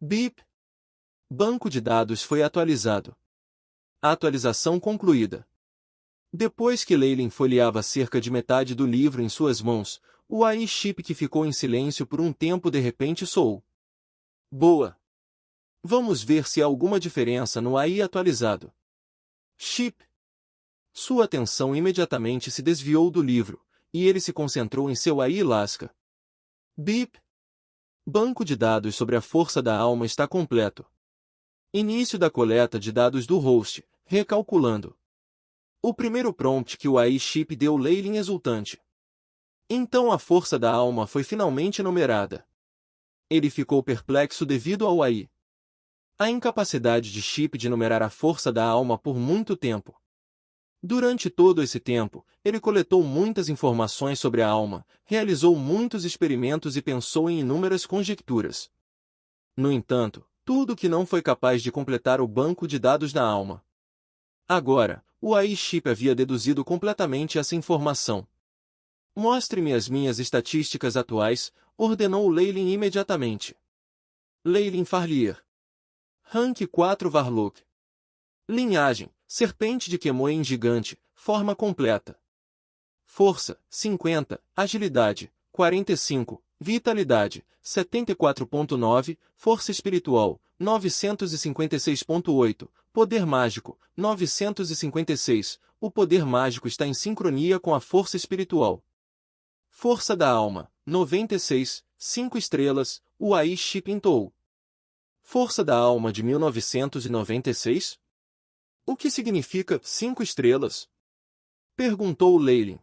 Bip! Banco de dados foi atualizado. Atualização concluída. Depois que Leylin folheava cerca de metade do livro em suas mãos, o AI chip que ficou em silêncio por um tempo de repente soou. Boa! Vamos ver se há alguma diferença no AI atualizado. Chip! Sua atenção imediatamente se desviou do livro, e ele se concentrou em seu AI lasca. Bip! Banco de dados sobre a força da alma está completo. Início da coleta de dados do host, recalculando. O primeiro prompt que o AI chip deu Leylin exultante. Então a força da alma foi finalmente numerada. Ele ficou perplexo devido ao AI. A incapacidade de chip de numerar a força da alma por muito tempo. Durante todo esse tempo, ele coletou muitas informações sobre a alma, realizou muitos experimentos e pensou em inúmeras conjecturas. No entanto, tudo que não foi capaz de completar o banco de dados da alma. Agora, o AI chip havia deduzido completamente essa informação. Mostre-me as minhas estatísticas atuais, ordenou Leylin imediatamente. Leylin Farlier. Rank 4 Varlock. Linhagem, serpente de Kemoen gigante, forma completa. Força, 50, agilidade, 45, vitalidade, 74.9, força espiritual, 956.8, poder mágico, 956, o poder mágico está em sincronia com a força espiritual. Força da alma, 96, 5 estrelas, o AI chip pintou. Força da alma de 1996? O que significa 5 estrelas? Perguntou Leylin.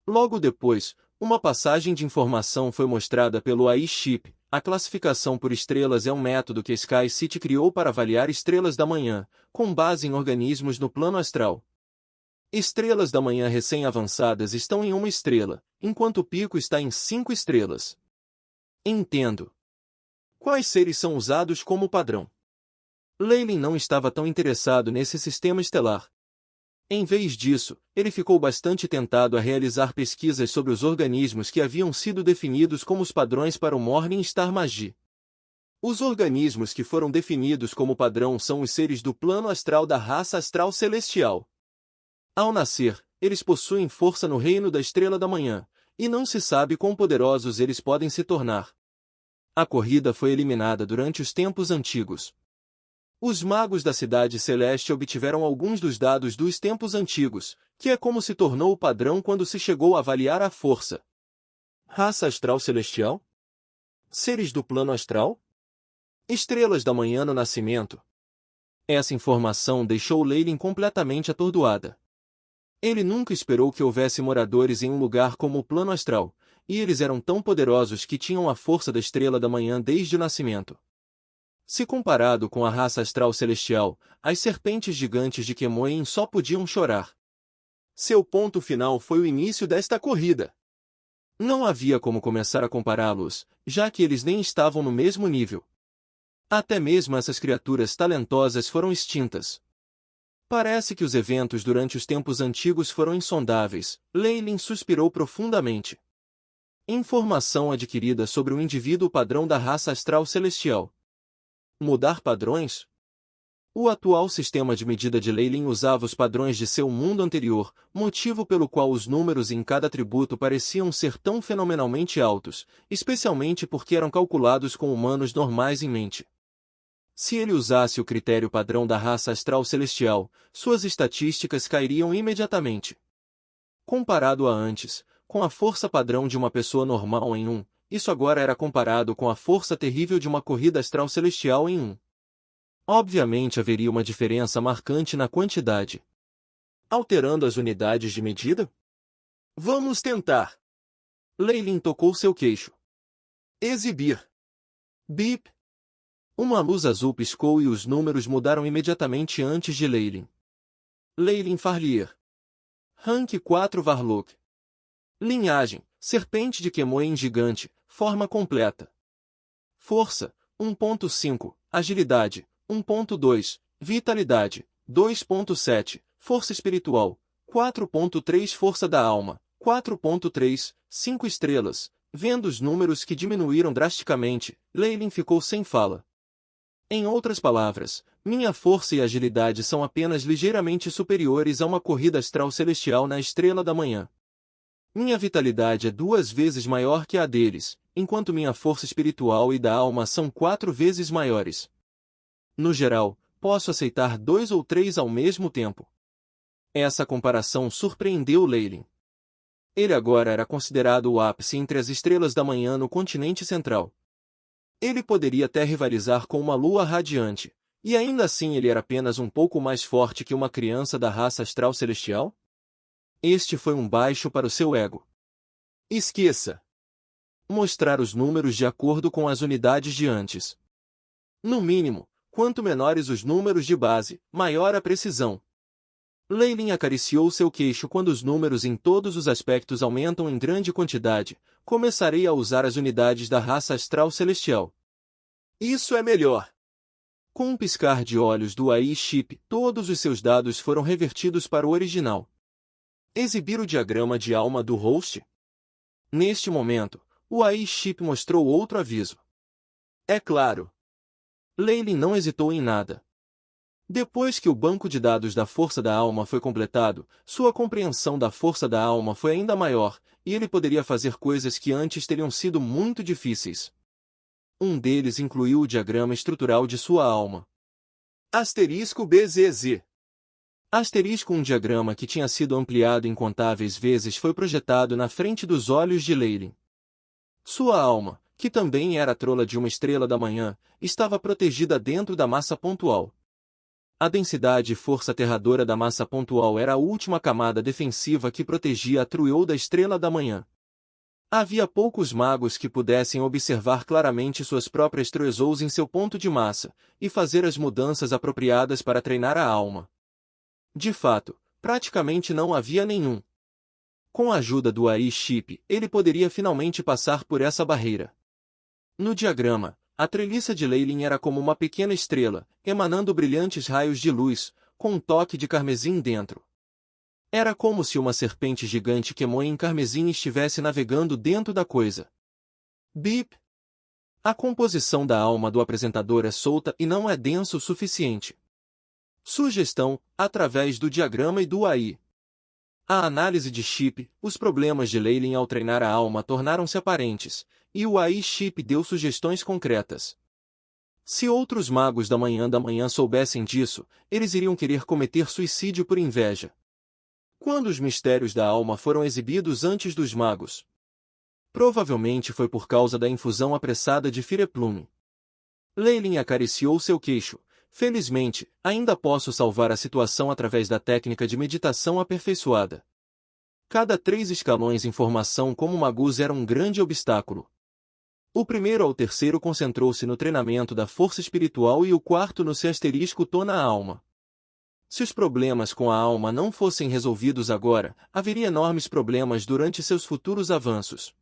Logo depois, uma passagem de informação foi mostrada pelo AI chip. A classificação por estrelas é um método que Sky City criou para avaliar estrelas da manhã, com base em organismos no plano astral. Estrelas da manhã recém-avançadas estão em 1 estrela, enquanto o pico está em 5 estrelas. Entendo. Quais seres são usados como padrão? Leylin não estava tão interessado nesse sistema estelar. Em vez disso, ele ficou bastante tentado a realizar pesquisas sobre os organismos que haviam sido definidos como os padrões para o Morning Star Magi. Os organismos que foram definidos como padrão são os seres do plano astral da raça astral celestial. Ao nascer, eles possuem força no reino da estrela da manhã, e não se sabe quão poderosos eles podem se tornar. A corrida foi eliminada durante os tempos antigos. Os magos da cidade celeste obtiveram alguns dos dados dos tempos antigos, que é como se tornou o padrão quando se chegou a avaliar a força. Raça astral celestial? Seres do plano astral? Estrelas da manhã no nascimento. Essa informação deixou Leylin completamente atordoada. Ele nunca esperou que houvesse moradores em um lugar como o plano astral, e eles eram tão poderosos que tinham a força da estrela da manhã desde o nascimento. Se comparado com a raça astral celestial, as serpentes gigantes de Kemoen só podiam chorar. Seu ponto final foi o início desta corrida. Não havia como começar a compará-los, já que eles nem estavam no mesmo nível. Até mesmo essas criaturas talentosas foram extintas. Parece que os eventos durante os tempos antigos foram insondáveis. Leylin suspirou profundamente. Informação adquirida sobre o indivíduo padrão da raça astral celestial. Mudar padrões? O atual sistema de medida de Leylin usava os padrões de seu mundo anterior, motivo pelo qual os números em cada atributo pareciam ser tão fenomenalmente altos, especialmente porque eram calculados com humanos normais em mente. Se ele usasse o critério padrão da raça astral celestial, suas estatísticas cairiam imediatamente. Comparado a antes, com a força padrão de uma pessoa normal em 1, isso agora era comparado com a força terrível de uma corrida astral celestial em 1. Obviamente haveria uma diferença marcante na quantidade. Alterando as unidades de medida? Vamos tentar. Leylin tocou seu queixo. Exibir. Bip. Uma luz azul piscou e os números mudaram imediatamente antes de Leylin. Leylin Farlier. Rank 4 Varlock. Linhagem, serpente de Kemoen gigante, forma completa. Força, 1.5, agilidade, 1.2, vitalidade, 2.7, força espiritual, 4.3 força da alma, 4.3, 5 estrelas. Vendo os números que diminuíram drasticamente, Leylin ficou sem fala. Em outras palavras, minha força e agilidade são apenas ligeiramente superiores a uma corrida astral celestial na estrela da manhã. Minha vitalidade é 2 vezes maior que a deles, enquanto minha força espiritual e da alma são 4 vezes maiores. No geral, posso aceitar 2 ou 3 ao mesmo tempo. Essa comparação surpreendeu Leyland. Ele agora era considerado o ápice entre as estrelas da manhã no continente central. Ele poderia até rivalizar com uma lua radiante, e ainda assim ele era apenas um pouco mais forte que uma criança da raça astral celestial? Este foi um baixo para o seu ego. Esqueça! Mostrar os números de acordo com as unidades de antes. No mínimo, quanto menores os números de base, maior a precisão. Leyland acariciou seu queixo quando os números em todos os aspectos aumentam em grande quantidade. Começarei a usar as unidades da raça astral celestial. Isso é melhor. Com um piscar de olhos do AI Chip, todos os seus dados foram revertidos para o original. Exibir o diagrama de alma do host? Neste momento, o AI Chip mostrou outro aviso. É claro. Leyland não hesitou em nada. Depois que o banco de dados da força da alma foi completado, sua compreensão da força da alma foi ainda maior, e ele poderia fazer coisas que antes teriam sido muito difíceis. Um deles incluiu o diagrama estrutural de sua alma. Asterisco BZZ. Asterisco, um diagrama que tinha sido ampliado incontáveis vezes, foi projetado na frente dos olhos de Leyland. Sua alma, que também era a trola de uma estrela da manhã, estava protegida dentro da massa pontual. A densidade e força aterradora da massa pontual era a última camada defensiva que protegia a Truiol da estrela da manhã. Havia poucos magos que pudessem observar claramente suas próprias Truizous em seu ponto de massa, e fazer as mudanças apropriadas para treinar a alma. De fato, praticamente não havia nenhum. Com a ajuda do AI Chip, ele poderia finalmente passar por essa barreira. No diagrama, a treliça de Leyland era como uma pequena estrela, emanando brilhantes raios de luz, com um toque de carmesim dentro. Era como se uma serpente gigante queimou em carmesim estivesse navegando dentro da coisa. Bip! A composição da alma do apresentador é solta e não é denso o suficiente. Sugestão, através do diagrama e do AI. A análise de Chip, os problemas de Leyland ao treinar a alma tornaram-se aparentes, e o AI Chip deu sugestões concretas. Se outros magos da manhã soubessem disso, eles iriam querer cometer suicídio por inveja. Quando os mistérios da alma foram exibidos antes dos magos? Provavelmente foi por causa da infusão apressada de Fireplume. Leyland acariciou seu queixo. Felizmente, ainda posso salvar a situação através da técnica de meditação aperfeiçoada. Cada 3 escalões em formação como magus era um grande obstáculo. O primeiro ao terceiro concentrou-se no treinamento da força espiritual e o quarto no asterisco Tô na alma. Se os problemas com a alma não fossem resolvidos agora, haveria enormes problemas durante seus futuros avanços.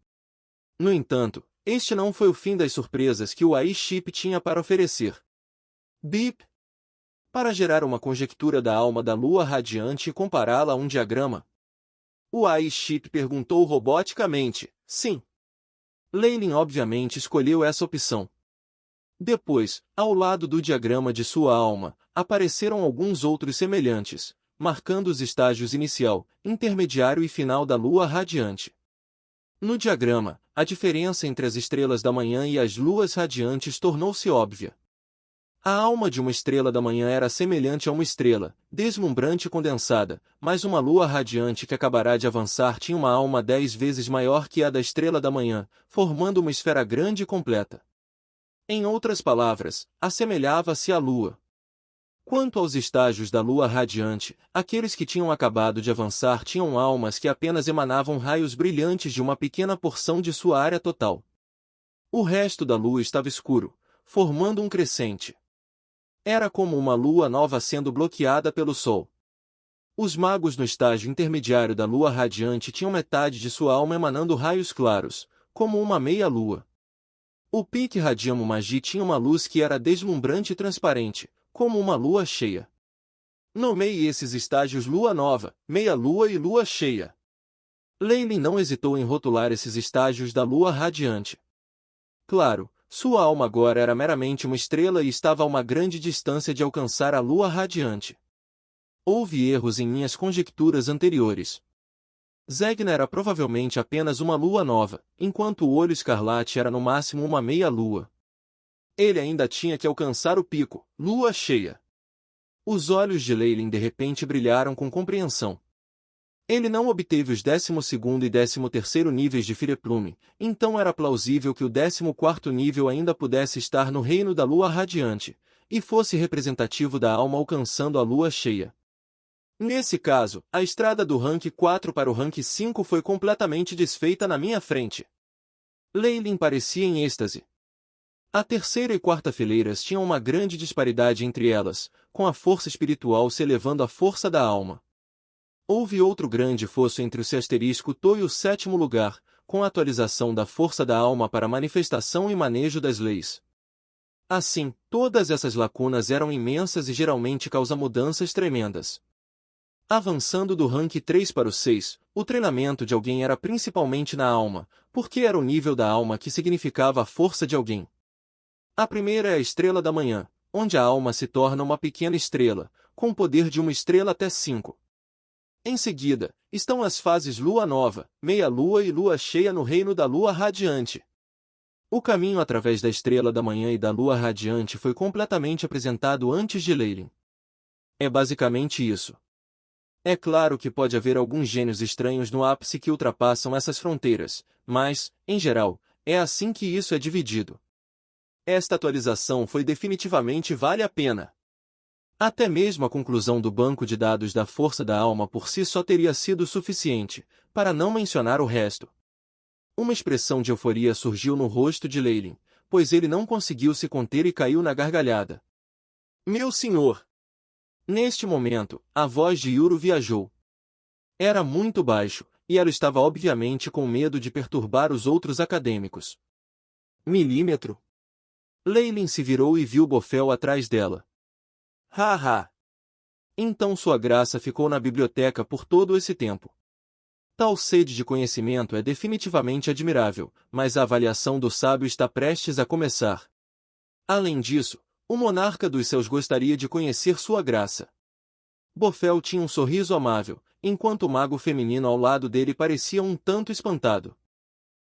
No entanto, este não foi o fim das surpresas que o AI Chip tinha para oferecer. Bip! Para gerar uma conjectura da alma da lua radiante e compará-la a um diagrama. O AI Chip perguntou roboticamente, sim. Leyland obviamente escolheu essa opção. Depois, ao lado do diagrama de sua alma, apareceram alguns outros semelhantes, marcando os estágios inicial, intermediário e final da lua radiante. No diagrama, a diferença entre as estrelas da manhã e as luas radiantes tornou-se óbvia. A alma de uma estrela da manhã era semelhante a uma estrela, deslumbrante e condensada, mas uma lua radiante que acabará de avançar tinha uma alma 10 vezes maior que a da estrela da manhã, formando uma esfera grande e completa. Em outras palavras, assemelhava-se à lua. Quanto aos estágios da lua radiante, aqueles que tinham acabado de avançar tinham almas que apenas emanavam raios brilhantes de uma pequena porção de sua área total. O resto da lua estava escuro, formando um crescente. Era como uma lua nova sendo bloqueada pelo sol. Os magos no estágio intermediário da lua radiante tinham metade de sua alma emanando raios claros, como uma meia-lua. O pique Radiamo Magi tinha uma luz que era deslumbrante e transparente, como uma lua cheia. Nomeie esses estágios lua nova, meia-lua e lua cheia. Leyland não hesitou em rotular esses estágios da lua radiante. Claro, Sua alma agora era meramente uma estrela e estava a uma grande distância de alcançar a lua radiante. Houve erros em minhas conjecturas anteriores. Zegna era provavelmente apenas uma lua nova, enquanto o olho escarlate era no máximo uma meia-lua. Ele ainda tinha que alcançar o pico, lua cheia. Os olhos de Leylin de repente brilharam com compreensão. Ele não obteve os 12º e 13º níveis de Fireplume, então era plausível que o 14º nível ainda pudesse estar no reino da lua radiante, e fosse representativo da alma alcançando a lua cheia. Nesse caso, a estrada do rank 4 para o rank 5 foi completamente desfeita na minha frente. Leylin parecia em êxtase. A terceira e quarta fileiras tinham uma grande disparidade entre elas, com a força espiritual se elevando à força da alma. Houve outro grande fosso entre o *To e o 7º lugar, com a atualização da força da alma para manifestação e manejo das leis. Assim, todas essas lacunas eram imensas e geralmente causam mudanças tremendas. Avançando do rank 3 para o 6, o treinamento de alguém era principalmente na alma, porque era o nível da alma que significava a força de alguém. A primeira é a estrela da manhã, onde a alma se torna uma pequena estrela, com o poder de uma estrela até 5. Em seguida, estão as fases lua nova, meia-lua e lua cheia no reino da lua radiante. O caminho através da estrela da manhã e da lua radiante foi completamente apresentado antes de Leylin. É basicamente isso. É claro que pode haver alguns gênios estranhos no ápice que ultrapassam essas fronteiras, mas, em geral, é assim que isso é dividido. Esta atualização foi definitivamente vale a pena. Até mesmo a conclusão do banco de dados da força da alma por si só teria sido suficiente, para não mencionar o resto. Uma expressão de euforia surgiu no rosto de Leylin, pois ele não conseguiu se conter e caiu na gargalhada. Meu senhor! Neste momento, a voz de Yuru viajou. Era muito baixo, e ela estava obviamente com medo de perturbar os outros acadêmicos. Milímetro? Leylin se virou e viu Bofel atrás dela. Haha! Então sua graça ficou na biblioteca por todo esse tempo. Tal sede de conhecimento é definitivamente admirável, mas a avaliação do sábio está prestes a começar. Além disso, o monarca dos céus gostaria de conhecer sua graça. Bofel tinha um sorriso amável, enquanto o mago feminino ao lado dele parecia um tanto espantado.